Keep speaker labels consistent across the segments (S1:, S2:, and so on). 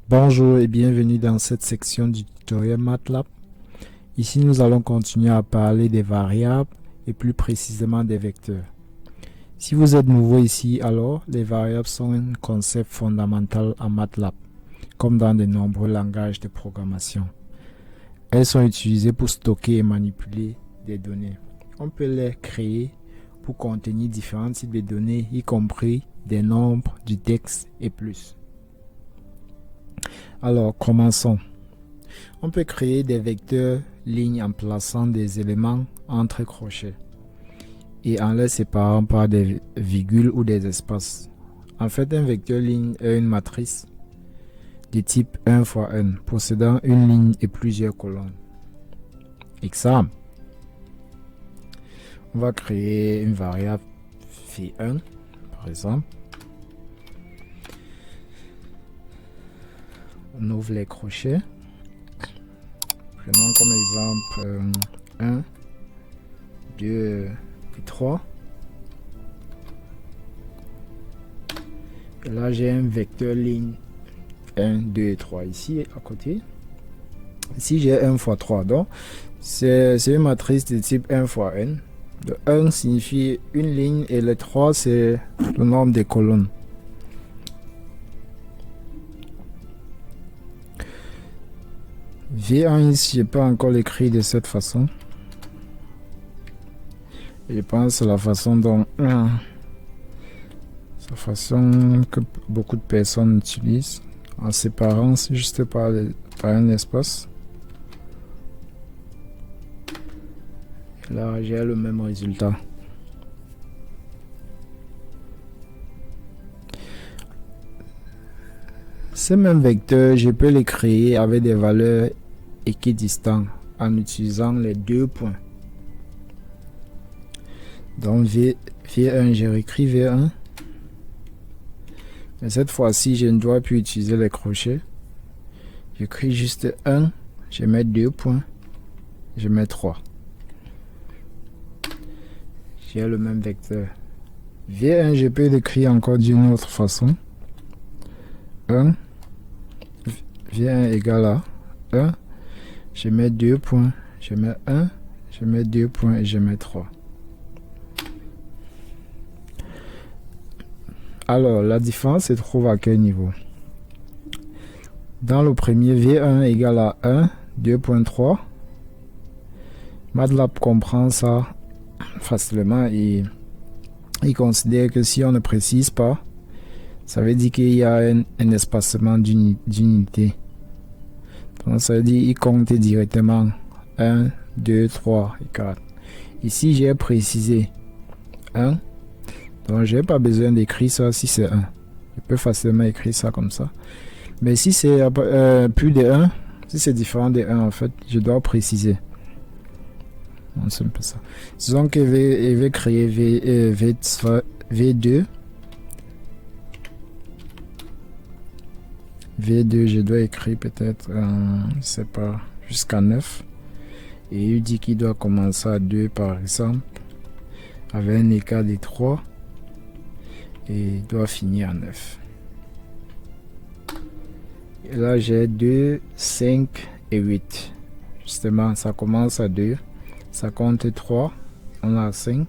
S1: Bonjour et bienvenue dans cette section du tutoriel MATLAB. Ici, nous allons continuer à parler des variables et plus précisément des vecteurs. Si vous êtes nouveau ici, alors les variables sont un concept fondamental en MATLAB, comme dans de nombreux langages de programmation. Elles sont utilisées pour stocker et manipuler des données. On peut les créer pour contenir différents types de données, y compris des nombres, du texte et plus. Alors, commençons. On peut créer des vecteurs lignes en plaçant des éléments entre crochets et en les séparant par des virgules ou des espaces. En fait, un vecteur ligne est une matrice de type 1 fois 1, possédant une ligne et plusieurs colonnes. Exemple. On va créer une variable v1, par exemple. On ouvre les crochets. Prenons comme exemple 1, 2 et 3. Et là, j'ai un vecteur ligne 1, 2 et 3 ici à côté. Ici, j'ai 1 fois 3. Donc, c'est une matrice de type 1 fois n. Le 1 signifie une ligne et le 3, c'est le nombre des colonnes. V1 ici, je peux encore l'écrire de cette façon. Je pense que c'est la façon dont que beaucoup de personnes utilisent, en séparant juste par un espace. Et là, j'ai le même résultat. Ces mêmes vecteurs, je peux les créer avec des valeurs équidistantes en utilisant les deux points. Donc V1, j'ai réécrit V1. Mais cette fois-ci, je ne dois plus utiliser les crochets. J'écris juste 1, je mets 2 points, je mets 3. J'ai le même vecteur. V1, je peux l'écrire encore d'une autre façon. 1, V1 égale à 1, je mets 2 points, je mets 1, je mets 2 points et je mets 3. Alors, la différence se trouve à quel niveau? Dans le premier, V1 égale à 1, 2.3. MATLAB comprend ça facilement et il considère que si on ne précise pas, ça veut dire qu'il y a un espacement d'unité. Donc ça veut dire qu'il compte directement 1, 2, 3 et 4. Ici, j'ai précisé 1. Donc, je n'ai pas besoin d'écrire ça si c'est 1. Je peux facilement écrire ça comme ça. Mais si c'est plus de 1, si c'est différent de 1, en fait, je dois préciser. Donc, c'est un peu ça. Disons que je vais créer V2. V2, je dois écrire peut-être, je sais pas, jusqu'à 9. Et il dit qu'il doit commencer à 2, par exemple, avec un écart de 3. Et doit finir à 9. Et là, j'ai 2, 5 et 8. Justement, ça commence à 2. Ça compte 3. On a 5.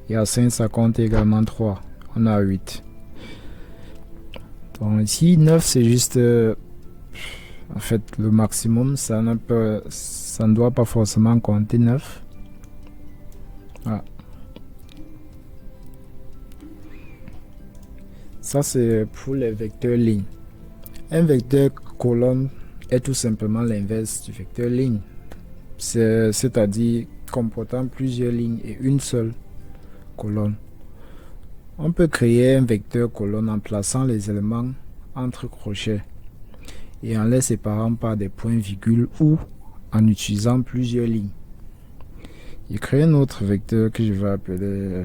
S1: Et à 5, ça compte également 3. On a 8. Donc ici, 9, c'est juste... en fait, le maximum. Ça ne doit pas forcément compter 9. Voilà. Ça, c'est pour les vecteurs lignes. Un vecteur colonne est tout simplement l'inverse du vecteur ligne. C'est-à-dire comportant plusieurs lignes et une seule colonne. On peut créer un vecteur colonne en plaçant les éléments entre crochets et en les séparant par des points-virgules ou en utilisant plusieurs lignes. Je crée un autre vecteur que je vais appeler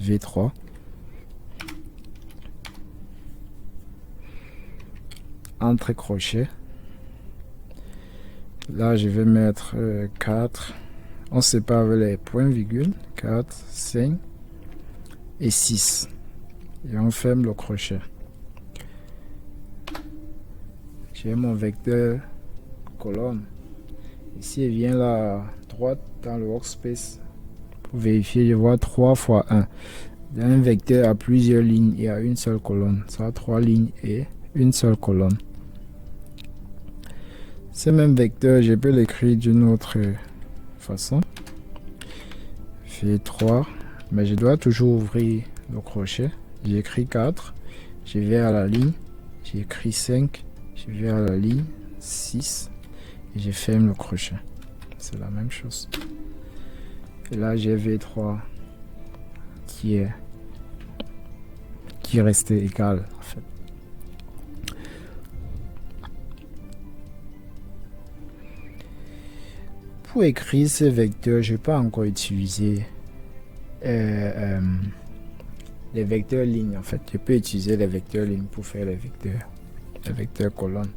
S1: V3. Entre crochets. Là, je vais mettre 4. On sépare les points virgules. 4, 5 et 6. Et on ferme le crochet. j'ai mon vecteur colonne. Ici, il vient là à droite dans le workspace. Pour vérifier, je vois 3 fois 1. Un vecteur a plusieurs lignes et a une seule colonne. Ça a 3 lignes et une seule colonne. Ce même vecteur, je peux l'écrire d'une autre façon. V3, mais je dois toujours ouvrir le crochet. J'écris 4, je vais à la ligne, j'écris 5, je vais à la ligne 6 et je ferme le crochet. C'est la même chose. Et là j'ai V3 qui est resté égal en fait. Pour écrire ce vecteur, je peux encore utiliser les vecteurs lignes en fait. Je peux utiliser les vecteurs lignes pour faire les vecteurs colonnes.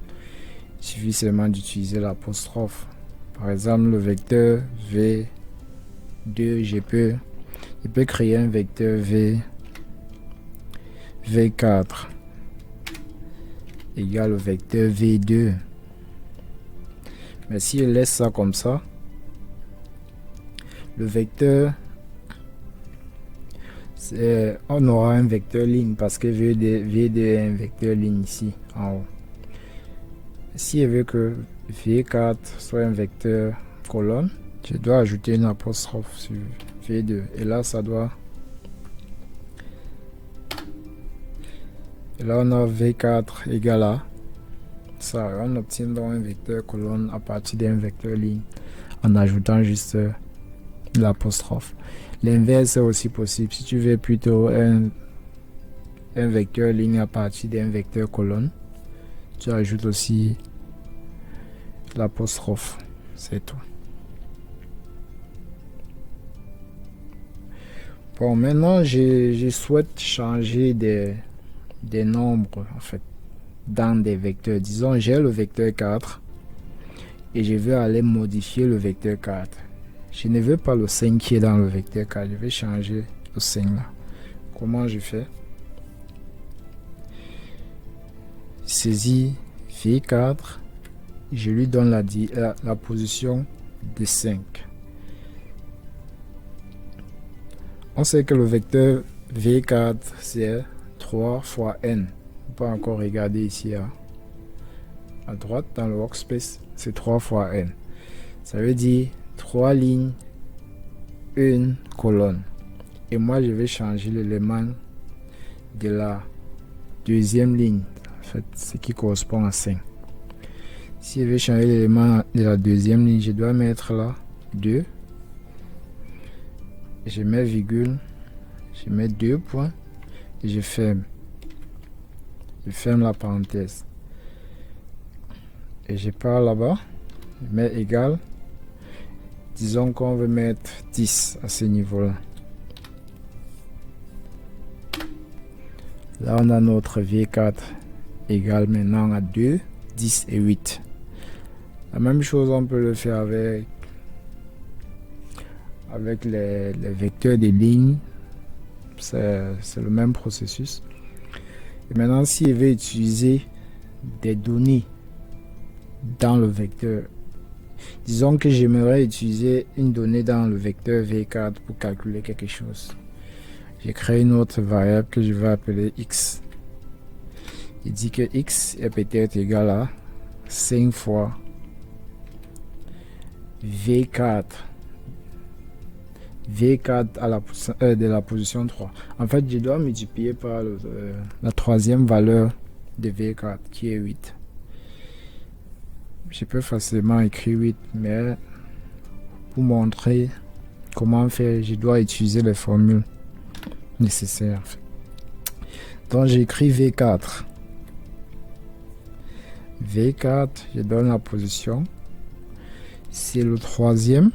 S1: Il suffit seulement d'utiliser l'apostrophe. Par exemple, le vecteur V2, je peux créer un vecteur V4 égale au vecteur V2. Mais si je laisse ça comme ça, le vecteur, on aura un vecteur ligne parce que V2 est un vecteur ligne ici en haut. Si je veux que V4 soit un vecteur colonne, je dois ajouter une apostrophe sur V2 et là ça doit. Et là on a V4 égale à ça. On obtient donc un vecteur colonne à partir d'un vecteur ligne en ajoutant juste l'apostrophe. L'inverse est aussi possible. Si tu veux plutôt un vecteur ligne à partir d'un vecteur colonne, tu ajoutes aussi l'apostrophe. C'est tout. Bon, maintenant je souhaite changer des nombres en fait dans des vecteurs. Disons j'ai le vecteur 4 et je veux aller modifier le vecteur 4. Je ne veux pas le 5 qui est dans le vecteur 4. Je vais changer le 5 là. Comment je fais? Saisis V4. Je lui donne la position de 5. On sait que le vecteur V4 c'est 3 fois n. On peut encore regarder ici à droite dans le workspace. C'est 3 fois n. Ça veut dire 3 lignes, une colonne. Et moi, je vais changer l'élément de la deuxième ligne. En fait, ce qui correspond à 5. Si je vais changer l'élément de la deuxième ligne, je dois mettre là 2. Je mets virgule. Je mets 2 points. Et je ferme. Je ferme la parenthèse. Et je pars là-bas. Je mets égal. Disons qu'on veut mettre 10 à ce niveau-là. Là, on a notre V4 égale maintenant à 2, 10 et 8. La même chose, on peut le faire avec les vecteurs des lignes. C'est le même processus. Et maintenant, si je vais utiliser des données dans le vecteur, disons que j'aimerais utiliser une donnée dans le vecteur V4 pour calculer quelque chose. J'ai créé une autre variable que je vais appeler x. Il dit que x est peut-être égal à 5 fois V4 à de la position 3. En fait, je dois multiplier par la troisième valeur de V4 qui est 8. Je peux facilement écrire 8, mais pour montrer comment faire, je dois utiliser les formules nécessaires. Donc j'écris V4. V4, je donne la position. C'est le troisième.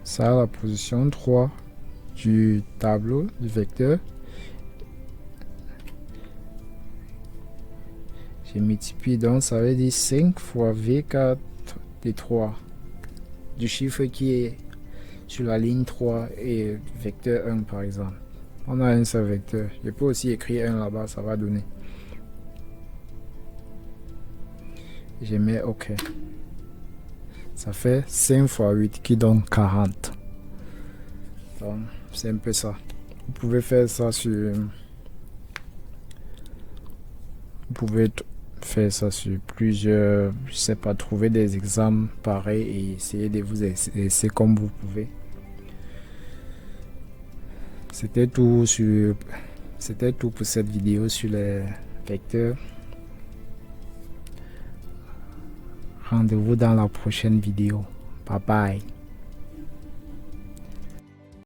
S1: Ça a la position 3 du tableau du vecteur. Je multiplie, donc ça veut dire 5 fois V4 de 3 du chiffre qui est sur la ligne 3 et vecteur 1 par exemple. On a un seul vecteur. Je peux aussi écrire 1 là-bas, ça va donner. Je mets OK. Ça fait 5 fois 8 qui donne 40. Donc, c'est un peu ça. Vous pouvez faire ça sur... Vous pouvez faire ça sur plusieurs... Je sais pas, trouver des exemples pareils et essayer de vous essayer comme vous pouvez. C'était tout pour cette vidéo sur les vecteurs. Rendez-vous dans la prochaine vidéo. Bye bye.